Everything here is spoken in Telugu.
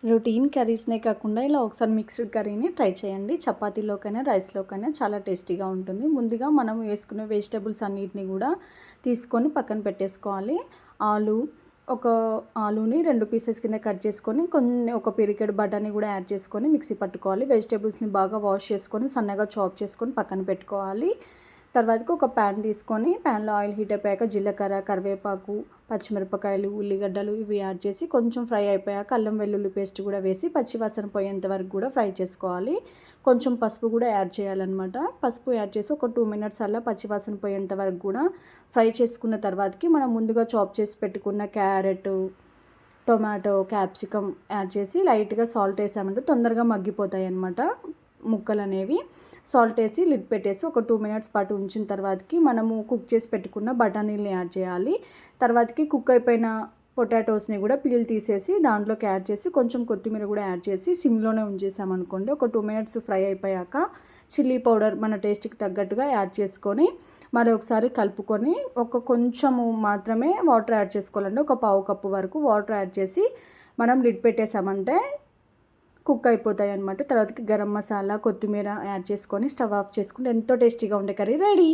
రొటీన్ కర్రీస్నే కాకుండా ఇలా ఒకసారి మిక్స్డ్ కర్రీని ట్రై చేయండి. చపాతీలోకైనా రైస్లోకైనా చాలా టేస్టీగా ఉంటుంది. ముందుగా మనం వేసుకునే వెజిటబుల్స్ అన్నిటిని కూడా తీసుకొని పక్కన పెట్టేసుకోవాలి. ఆలు ఒక ఆలుని 2 పీసెస్ కింద కట్ చేసుకొని ఒక పిరికెడు బఠానీ కూడా యాడ్ చేసుకొని మిక్సీ పట్టుకోవాలి. వెజిటబుల్స్ని బాగా వాష్ చేసుకొని సన్నగా చాప్ చేసుకొని పక్కన పెట్టుకోవాలి. తర్వాతకి ఒక ప్యాన్ తీసుకొని ప్యాన్లో ఆయిల్ హీట్ అయిపోయాక జీలకర్ర, కరివేపాకు, పచ్చిమిరపకాయలు, ఉల్లిగడ్డలు ఇవి యాడ్ చేసి కొంచెం ఫ్రై అయిపోయాక అల్లం వెల్లుల్లి పేస్ట్ కూడా వేసి పచ్చివాసన పోయేంత వరకు కూడా ఫ్రై చేసుకోవాలి. కొంచెం పసుపు కూడా యాడ్ చేయాలన్నమాట. పసుపు యాడ్ చేసి ఒక 2 మినిట్స్ అలా పచ్చివాసన పోయేంత వరకు కూడా ఫ్రై చేసుకున్న తర్వాతకి మనం ముందుగా చాప్ చేసి పెట్టుకున్న క్యారెట్, టొమాటో, క్యాప్సికమ్ యాడ్ చేసి లైట్గా సాల్ట్ వేసామంటే తొందరగా మగ్గిపోతాయి అన్నమాట ముక్కలు అనేవి. సాల్ట్ వేసి లిడ్ పెట్టేసి ఒక 2 మినిట్స్ పాటు ఉంచిన తర్వాతకి మనము కుక్ చేసి పెట్టుకున్న బఠానీలని యాడ్ చేయాలి. తర్వాతకి కుక్ అయిపోయిన పొటాటోస్ని కూడా పీల్ తీసేసి దాంట్లోకి యాడ్ చేసి కొంచెం కొత్తిమీర కూడా యాడ్ చేసి సిమ్లోనే ఉంచేసామనుకోండి. ఒక 2 మినిట్స్ ఫ్రై అయిపోయాక చిల్లీ పౌడర్ మన టేస్ట్కి తగ్గట్టుగా యాడ్ చేసుకొని మరొకసారి కలుపుకొని కొంచెము మాత్రమే వాటర్ యాడ్ చేసుకోవాలండి. ఒక పావు కప్పు వరకు వాటర్ యాడ్ చేసి మనం లిడ్ పెట్టేసామంటే కుక్ అయిపోతాయి అన్నమాట. తర్వాతకి గరం మసాలా, కొత్తిమీర యాడ్ చేసుకొని స్టవ్ ఆఫ్ చేసుకుంటే ఎంతో టేస్టీగా ఉండే కర్రీ రెడీ.